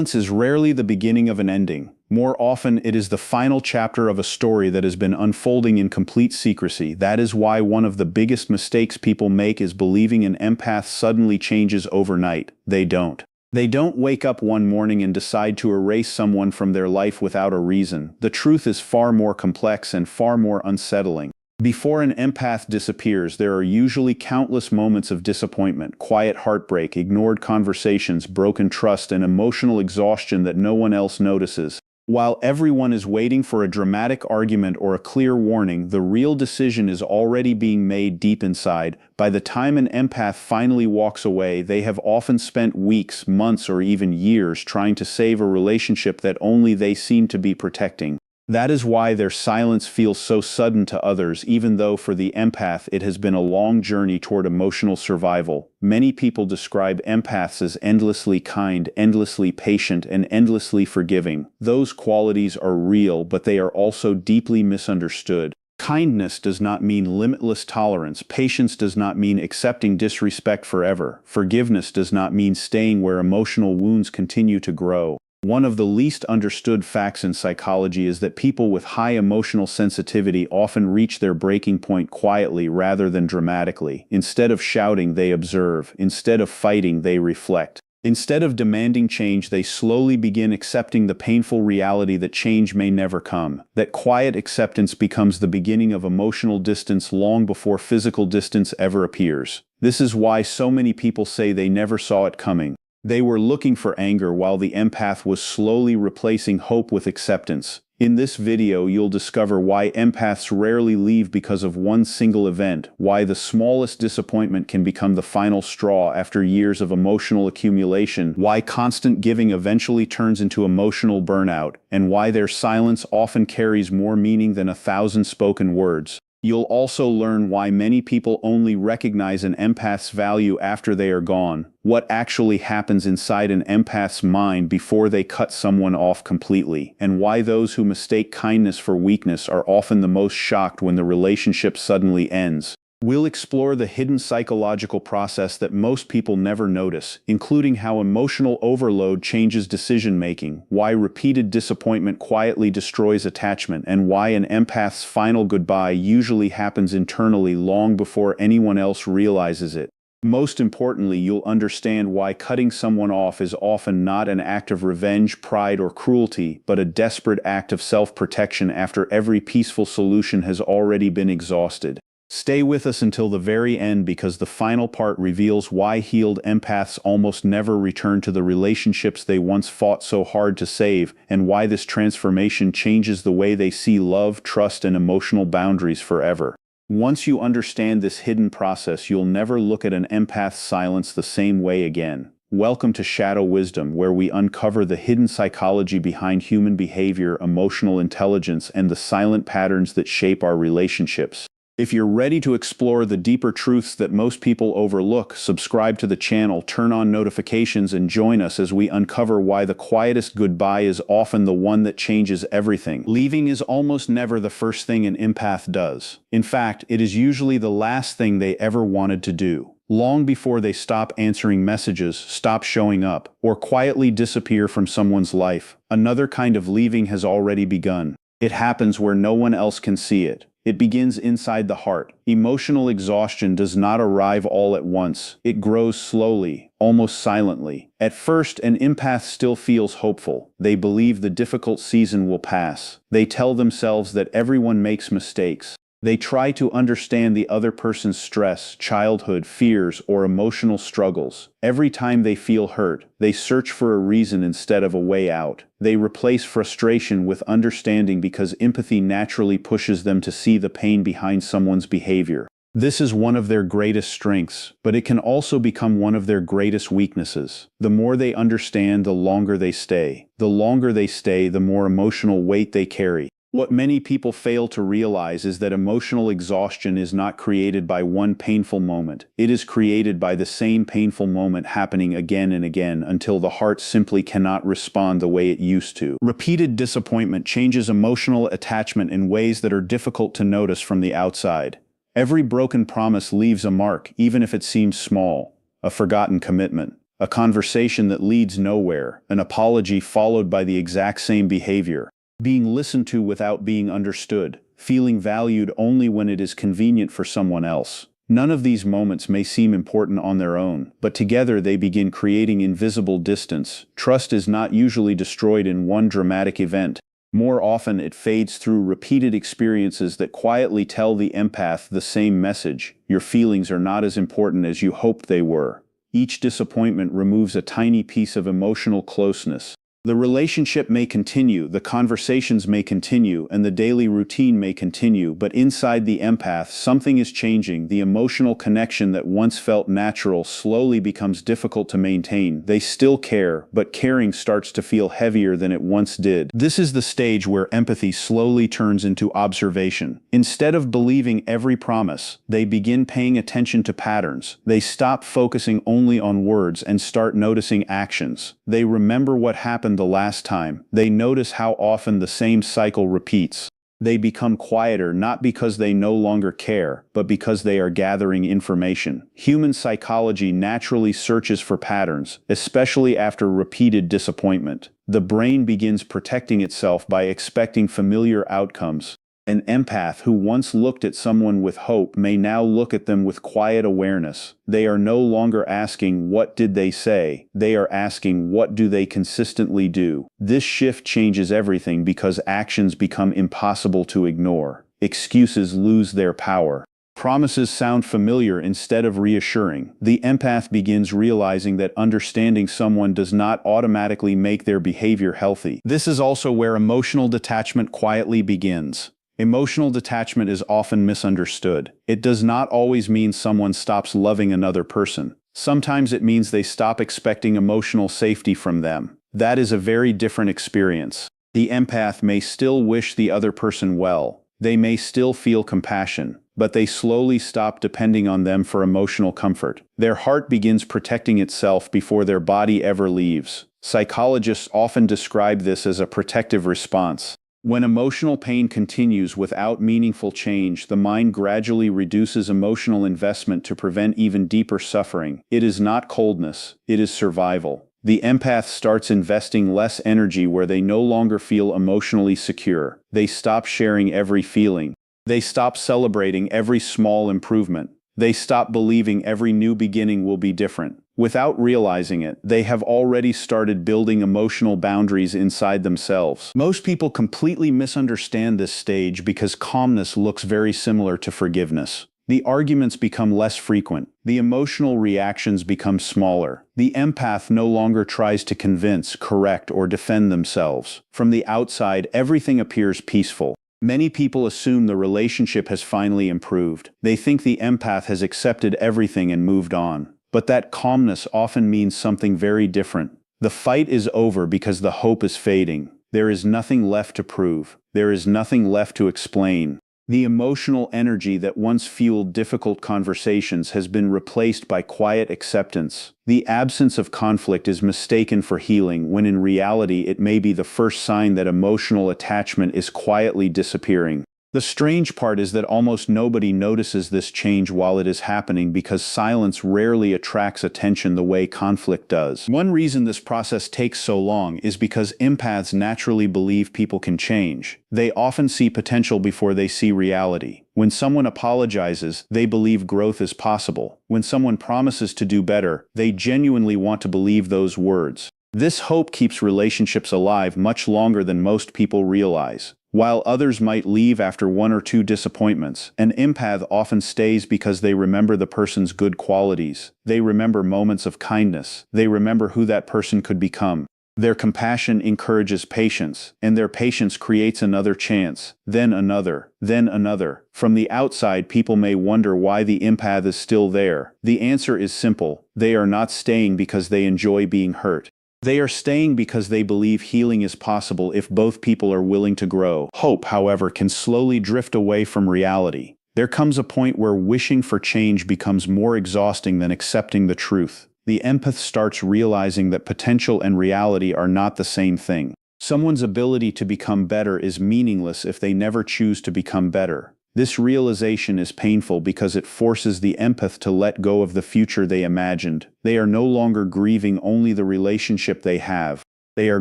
Silence is rarely the beginning of an ending. More often, it is the final chapter of a story that has been unfolding in complete secrecy. That is why one of the biggest mistakes people make is believing an empath suddenly changes overnight. They don't. They don't wake up one morning and decide to erase someone from their life without a reason. The truth is far more complex and far more unsettling. Before an empath disappears, there are usually countless moments of disappointment, quiet heartbreak, ignored conversations, broken trust, and emotional exhaustion that no one else notices. While everyone is waiting for a dramatic argument or a clear warning, the real decision is already being made deep inside. By the time an empath finally walks away, they have often spent weeks, months, or even years trying to save a relationship that only they seem to be protecting. That is why their silence feels so sudden to others, even though for the empath it has been a long journey toward emotional survival. Many people describe empaths as endlessly kind, endlessly patient, and endlessly forgiving. Those qualities are real, but they are also deeply misunderstood. Kindness does not mean limitless tolerance. Patience does not mean accepting disrespect forever. Forgiveness does not mean staying where emotional wounds continue to grow. One of the least understood facts in psychology is that people with high emotional sensitivity often reach their breaking point quietly rather than dramatically. Instead of shouting, they observe. Instead of fighting, they reflect. Instead of demanding change, they slowly begin accepting the painful reality that change may never come. That quiet acceptance becomes the beginning of emotional distance long before physical distance ever appears. This is why so many people say they never saw it coming. They were looking for anger while the empath was slowly replacing hope with acceptance. In this video, you'll discover why empaths rarely leave because of one single event, why the smallest disappointment can become the final straw after years of emotional accumulation, why constant giving eventually turns into emotional burnout, and why their silence often carries more meaning than 1,000 spoken words. You'll also learn why many people only recognize an empath's value after they are gone, what actually happens inside an empath's mind before they cut someone off completely, and why those who mistake kindness for weakness are often the most shocked when the relationship suddenly ends. We'll explore the hidden psychological process that most people never notice, including how emotional overload changes decision-making, why repeated disappointment quietly destroys attachment, and why an empath's final goodbye usually happens internally long before anyone else realizes it. Most importantly, you'll understand why cutting someone off is often not an act of revenge, pride, or cruelty, but a desperate act of self-protection after every peaceful solution has already been exhausted. Stay with us until the very end because the final part reveals why healed empaths almost never return to the relationships they once fought so hard to save, and why this transformation changes the way they see love, trust, and emotional boundaries forever. Once you understand this hidden process, you'll never look at an empath's silence the same way again. Welcome to Shadow Wisdom, where we uncover the hidden psychology behind human behavior, emotional intelligence, and the silent patterns that shape our relationships. If you're ready to explore the deeper truths that most people overlook, subscribe to the channel, turn on notifications, and join us as we uncover why the quietest goodbye is often the one that changes everything. Leaving is almost never the first thing an empath does. In fact, it is usually the last thing they ever wanted to do. Long before they stop answering messages, stop showing up, or quietly disappear from someone's life, another kind of leaving has already begun. It happens where no one else can see it. It begins inside the heart. Emotional exhaustion does not arrive all at once. It grows slowly, almost silently. At first, an empath still feels hopeful. They believe the difficult season will pass. They tell themselves that everyone makes mistakes. They try to understand the other person's stress, childhood, fears, or emotional struggles. Every time they feel hurt, they search for a reason instead of a way out. They replace frustration with understanding because empathy naturally pushes them to see the pain behind someone's behavior. This is one of their greatest strengths, but it can also become one of their greatest weaknesses. The more they understand, the longer they stay. The longer they stay, the more emotional weight they carry. What many people fail to realize is that emotional exhaustion is not created by one painful moment. It is created by the same painful moment happening again and again until the heart simply cannot respond the way it used to. Repeated disappointment changes emotional attachment in ways that are difficult to notice from the outside. Every broken promise leaves a mark, even if it seems small. A forgotten commitment, a conversation that leads nowhere, an apology followed by the exact same behavior, being listened to without being understood, feeling valued only when it is convenient for someone else. None of these moments may seem important on their own, but together they begin creating invisible distance. Trust is not usually destroyed in one dramatic event. More often, it fades through repeated experiences that quietly tell the empath the same message: your feelings are not as important as you hoped they were. Each disappointment removes a tiny piece of emotional closeness. The relationship may continue, the conversations may continue, and the daily routine may continue, but inside the empath, something is changing. The emotional connection that once felt natural slowly becomes difficult to maintain. They still care, but caring starts to feel heavier than it once did. This is the stage where empathy slowly turns into observation. Instead of believing every promise, they begin paying attention to patterns. They stop focusing only on words and start noticing actions. They remember what happened the last time. They notice how often the same cycle repeats. They become quieter not because they no longer care, but because they are gathering information. Human psychology naturally searches for patterns, especially after repeated disappointment. The brain begins protecting itself by expecting familiar outcomes. An empath who once looked at someone with hope may now look at them with quiet awareness. They are no longer asking, "What did they say?" They are asking, "What do they consistently do?" This shift changes everything because actions become impossible to ignore. Excuses lose their power. Promises sound familiar instead of reassuring. The empath begins realizing that understanding someone does not automatically make their behavior healthy. This is also where emotional detachment quietly begins. Emotional detachment is often misunderstood. It does not always mean someone stops loving another person. Sometimes it means they stop expecting emotional safety from them. That is a very different experience. The empath may still wish the other person well. They may still feel compassion, but they slowly stop depending on them for emotional comfort. Their heart begins protecting itself before their body ever leaves. Psychologists often describe this as a protective response. When emotional pain continues without meaningful change, the mind gradually reduces emotional investment to prevent even deeper suffering. It is not coldness, it is survival. The empath starts investing less energy where they no longer feel emotionally secure. They stop sharing every feeling. They stop celebrating every small improvement. They stop believing every new beginning will be different. Without realizing it, they have already started building emotional boundaries inside themselves. Most people completely misunderstand this stage because calmness looks very similar to forgiveness. The arguments become less frequent. The emotional reactions become smaller. The empath no longer tries to convince, correct, or defend themselves. From the outside, everything appears peaceful. Many people assume the relationship has finally improved. They think the empath has accepted everything and moved on. But that calmness often means something very different. The fight is over because the hope is fading. There is nothing left to prove. There is nothing left to explain. The emotional energy that once fueled difficult conversations has been replaced by quiet acceptance. The absence of conflict is mistaken for healing, when in reality it may be the first sign that emotional attachment is quietly disappearing. The strange part is that almost nobody notices this change while it is happening because silence rarely attracts attention the way conflict does. One reason this process takes so long is because empaths naturally believe people can change. They often see potential before they see reality. When someone apologizes, they believe growth is possible. When someone promises to do better, they genuinely want to believe those words. This hope keeps relationships alive much longer than most people realize. While others might leave after one or two disappointments, an empath often stays because they remember the person's good qualities. They remember moments of kindness. They remember who that person could become. Their compassion encourages patience, and their patience creates another chance, then another, then another. From the outside, people may wonder why the empath is still there. The answer is simple. They are not staying because they enjoy being hurt. They are staying because they believe healing is possible if both people are willing to grow. Hope, however, can slowly drift away from reality. There comes a point where wishing for change becomes more exhausting than accepting the truth. The empath starts realizing that potential and reality are not the same thing. Someone's ability to become better is meaningless if they never choose to become better. This realization is painful because it forces the empath to let go of the future they imagined. They are no longer grieving only the relationship they have. They are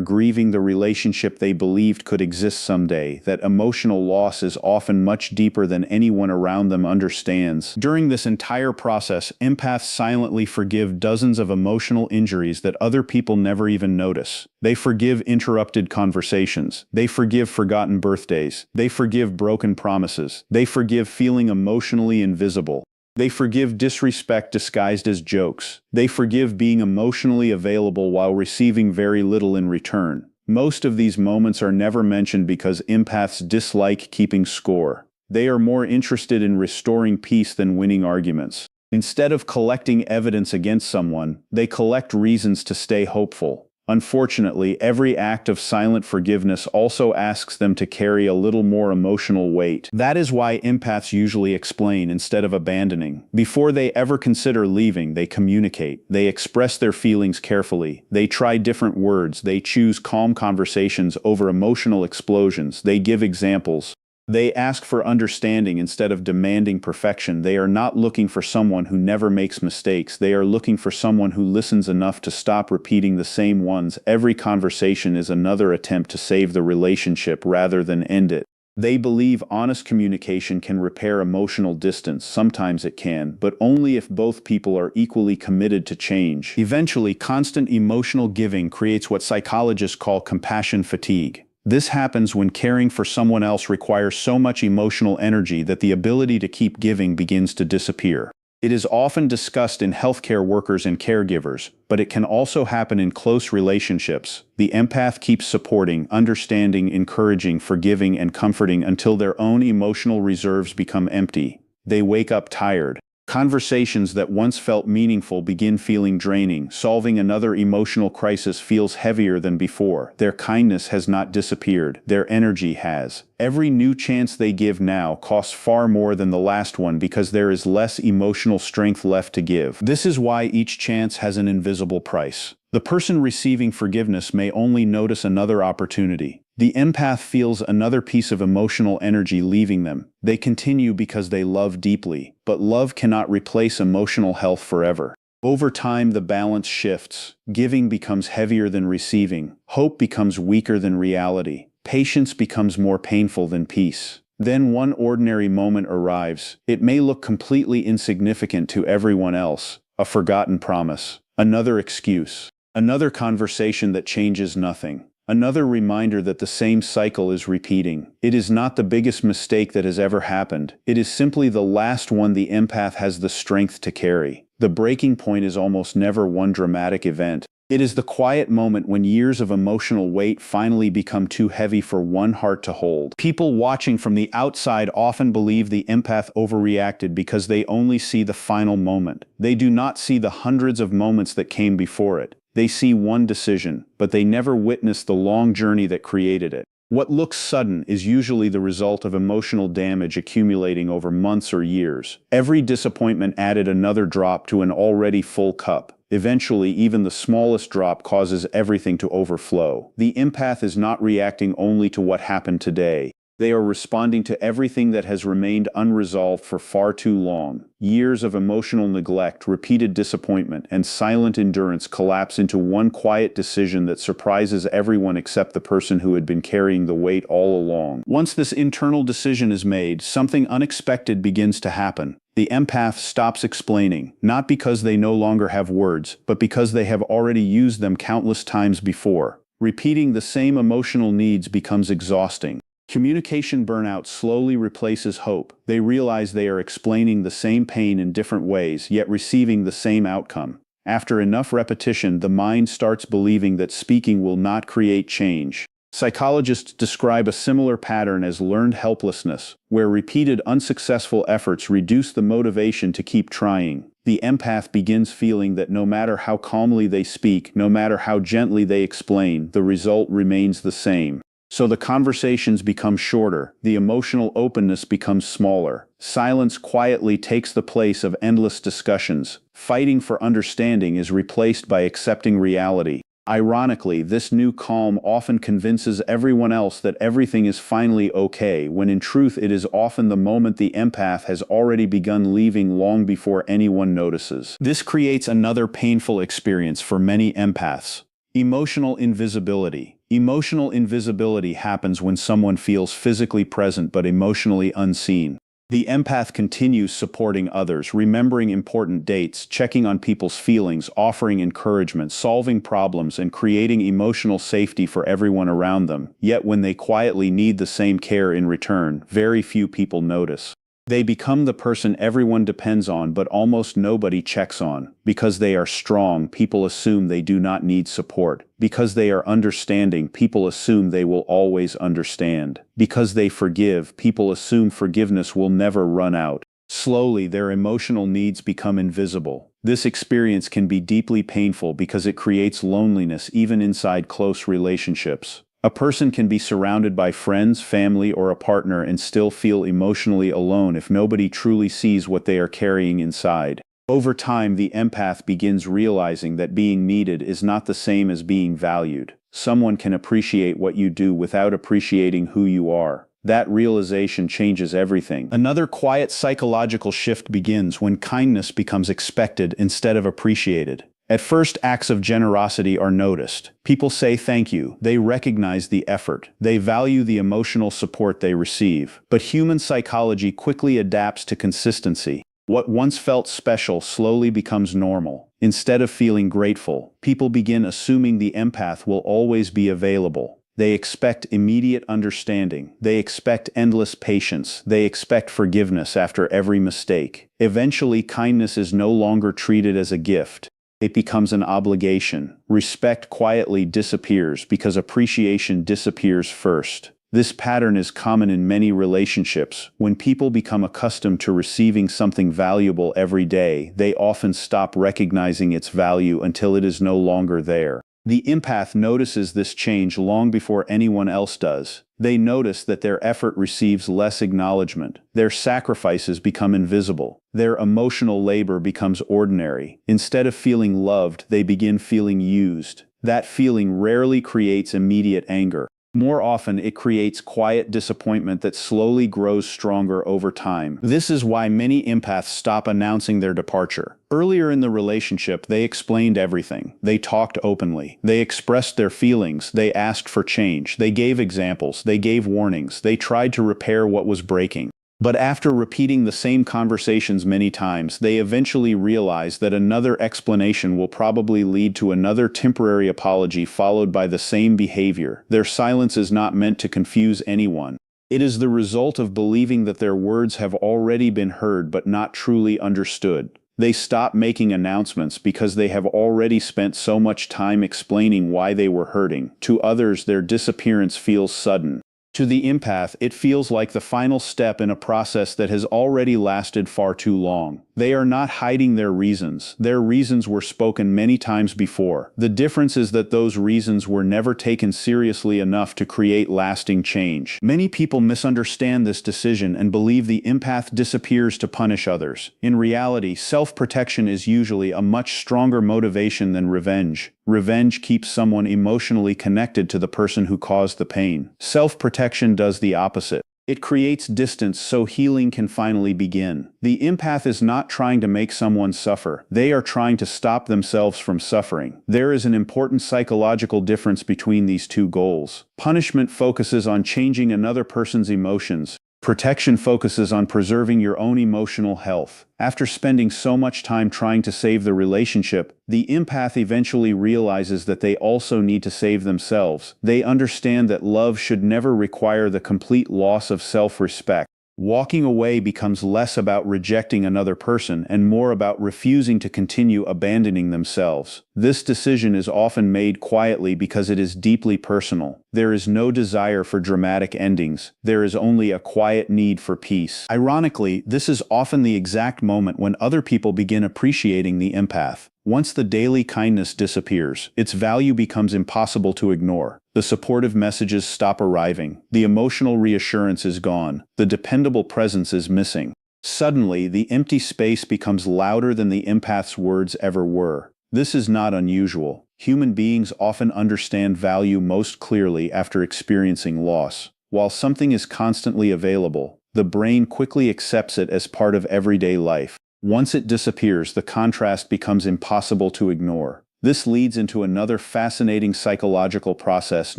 grieving the relationship they believed could exist someday. That emotional loss is often much deeper than anyone around them understands. During this entire process, empaths silently forgive dozens of emotional injuries that other people never even notice. They forgive interrupted conversations. They forgive forgotten birthdays. They forgive broken promises. They forgive feeling emotionally invisible. They forgive disrespect disguised as jokes. They forgive being emotionally available while receiving very little in return. Most of these moments are never mentioned because empaths dislike keeping score. They are more interested in restoring peace than winning arguments. Instead of collecting evidence against someone, they collect reasons to stay hopeful. Unfortunately, every act of silent forgiveness also asks them to carry a little more emotional weight. That is why empaths usually explain instead of abandoning. Before they ever consider leaving, they communicate. They express their feelings carefully. They try different words. They choose calm conversations over emotional explosions. They give examples. They ask for understanding instead of demanding perfection. They are not looking for someone who never makes mistakes. They are looking for someone who listens enough to stop repeating the same ones. Every conversation is another attempt to save the relationship rather than end it. They believe honest communication can repair emotional distance. Sometimes it can, but only if both people are equally committed to change. Eventually, constant emotional giving creates what psychologists call compassion fatigue. This happens when caring for someone else requires so much emotional energy that the ability to keep giving begins to disappear. It is often discussed in healthcare workers and caregivers, but it can also happen in close relationships. The empath keeps supporting, understanding, encouraging, forgiving, and comforting until their own emotional reserves become empty. They wake up tired. Conversations that once felt meaningful begin feeling draining. Solving another emotional crisis feels heavier than before. Their kindness has not disappeared. Their energy has. Every new chance they give now costs far more than the last one because there is less emotional strength left to give. This is why each chance has an invisible price. The person receiving forgiveness may only notice another opportunity. The empath feels another piece of emotional energy leaving them. They continue because they love deeply, but love cannot replace emotional health forever. Over time, the balance shifts. Giving becomes heavier than receiving. Hope becomes weaker than reality. Patience becomes more painful than peace. Then one ordinary moment arrives. It may look completely insignificant to everyone else. A forgotten promise. Another excuse. Another conversation that changes nothing. Another reminder that the same cycle is repeating. It is not the biggest mistake that has ever happened. It is simply the last one the empath has the strength to carry. The breaking point is almost never one dramatic event. It is the quiet moment when years of emotional weight finally become too heavy for one heart to hold. People watching from the outside often believe the empath overreacted because they only see the final moment. They do not see the hundreds of moments that came before it. They see one decision, but they never witness the long journey that created it. What looks sudden is usually the result of emotional damage accumulating over months or years. Every disappointment added another drop to an already full cup. Eventually, even the smallest drop causes everything to overflow. The empath is not reacting only to what happened today. They are responding to everything that has remained unresolved for far too long. Years of emotional neglect, repeated disappointment, and silent endurance collapse into one quiet decision that surprises everyone except the person who had been carrying the weight all along. Once this internal decision is made, something unexpected begins to happen. The empath stops explaining, not because they no longer have words, but because they have already used them countless times before. Repeating the same emotional needs becomes exhausting. Communication burnout slowly replaces hope. They realize they are explaining the same pain in different ways, yet receiving the same outcome. After enough repetition, the mind starts believing that speaking will not create change. Psychologists describe a similar pattern as learned helplessness, where repeated unsuccessful efforts reduce the motivation to keep trying. The empath begins feeling that no matter how calmly they speak, no matter how gently they explain, the result remains the same. So the conversations become shorter, the emotional openness becomes smaller. Silence quietly takes the place of endless discussions. Fighting for understanding is replaced by accepting reality. Ironically, this new calm often convinces everyone else that everything is finally okay, when in truth it is often the moment the empath has already begun leaving long before anyone notices. This creates another painful experience for many empaths. Emotional invisibility. Emotional invisibility happens when someone feels physically present but emotionally unseen. The empath continues supporting others, remembering important dates, checking on people's feelings, offering encouragement, solving problems, and creating emotional safety for everyone around them. Yet when they quietly need the same care in return, very few people notice. They become the person everyone depends on but almost nobody checks on. Because they are strong, people assume they do not need support. Because they are understanding, people assume they will always understand. Because they forgive, people assume forgiveness will never run out. Slowly, their emotional needs become invisible. This experience can be deeply painful because it creates loneliness even inside close relationships. A person can be surrounded by friends, family, or a partner and still feel emotionally alone if nobody truly sees what they are carrying inside. Over time, the empath begins realizing that being needed is not the same as being valued. Someone can appreciate what you do without appreciating who you are. That realization changes everything. Another quiet psychological shift begins when kindness becomes expected instead of appreciated. At first, acts of generosity are noticed. People say thank you. They recognize the effort. They value the emotional support they receive. But human psychology quickly adapts to consistency. What once felt special slowly becomes normal. Instead of feeling grateful, people begin assuming the empath will always be available. They expect immediate understanding. They expect endless patience. They expect forgiveness after every mistake. Eventually, kindness is no longer treated as a gift. It becomes an obligation. Respect quietly disappears because appreciation disappears first. This pattern is common in many relationships. When people become accustomed to receiving something valuable every day, they often stop recognizing its value until it is no longer there. The empath notices this change long before anyone else does. They notice that their effort receives less acknowledgement. Their sacrifices become invisible. Their emotional labor becomes ordinary. Instead of feeling loved, they begin feeling used. That feeling rarely creates immediate anger. More often, it creates quiet disappointment that slowly grows stronger over time. This is why many empaths stop announcing their departure. Earlier in the relationship, they explained everything. They talked openly. They expressed their feelings. They asked for change. They gave examples. They gave warnings. They tried to repair what was breaking. But after repeating the same conversations many times, they eventually realize that another explanation will probably lead to another temporary apology followed by the same behavior. Their silence is not meant to confuse anyone. It is the result of believing that their words have already been heard but not truly understood. They stop making announcements because they have already spent so much time explaining why they were hurting. To others, their disappearance feels sudden. To the empath, it feels like the final step in a process that has already lasted far too long. They are not hiding their reasons. Their reasons were spoken many times before. The difference is that those reasons were never taken seriously enough to create lasting change. Many people misunderstand this decision and believe the empath disappears to punish others. In reality, self-protection is usually a much stronger motivation than revenge. Revenge keeps someone emotionally connected to the person who caused the pain. Self-protection does the opposite. It creates distance so healing can finally begin. The empath is not trying to make someone suffer. They are trying to stop themselves from suffering. There is an important psychological difference between these two goals. Punishment focuses on changing another person's emotions. Protection focuses on preserving your own emotional health. After spending so much time trying to save the relationship, the empath eventually realizes that they also need to save themselves. They understand that love should never require the complete loss of self-respect. Walking away becomes less about rejecting another person and more about refusing to continue abandoning themselves. This decision is often made quietly because it is deeply personal. There is no desire for dramatic endings. There is only a quiet need for peace. Ironically, this is often the exact moment when other people begin appreciating the empath. Once the daily kindness disappears, its value becomes impossible to ignore. The supportive messages stop arriving. The emotional reassurance is gone. The dependable presence is missing. Suddenly, the empty space becomes louder than the empath's words ever were. This is not unusual. Human beings often understand value most clearly after experiencing loss. While something is constantly available, the brain quickly accepts it as part of everyday life. Once it disappears, the contrast becomes impossible to ignore. This leads into another fascinating psychological process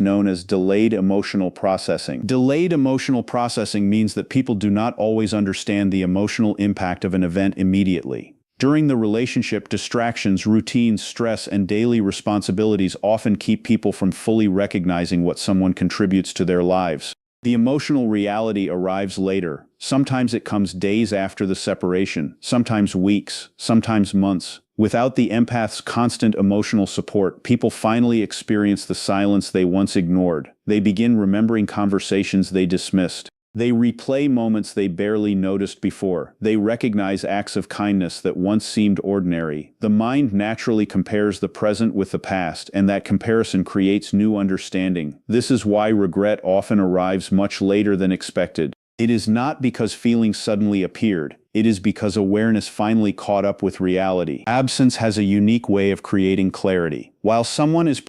known as delayed emotional processing. Delayed emotional processing means that people do not always understand the emotional impact of an event immediately. During the relationship, distractions, routines, stress, and daily responsibilities often keep people from fully recognizing what someone contributes to their lives. The emotional reality arrives later. Sometimes it comes days after the separation, sometimes weeks, sometimes months. Without the empath's constant emotional support, people finally experience the silence they once ignored. They begin remembering conversations they dismissed. They replay moments they barely noticed before. They recognize acts of kindness that once seemed ordinary. The mind naturally compares the present with the past, and that comparison creates new understanding. This is why regret often arrives much later than expected. It is not because feelings suddenly appeared. It is because awareness finally caught up with reality. Absence has a unique way of creating clarity. While someone is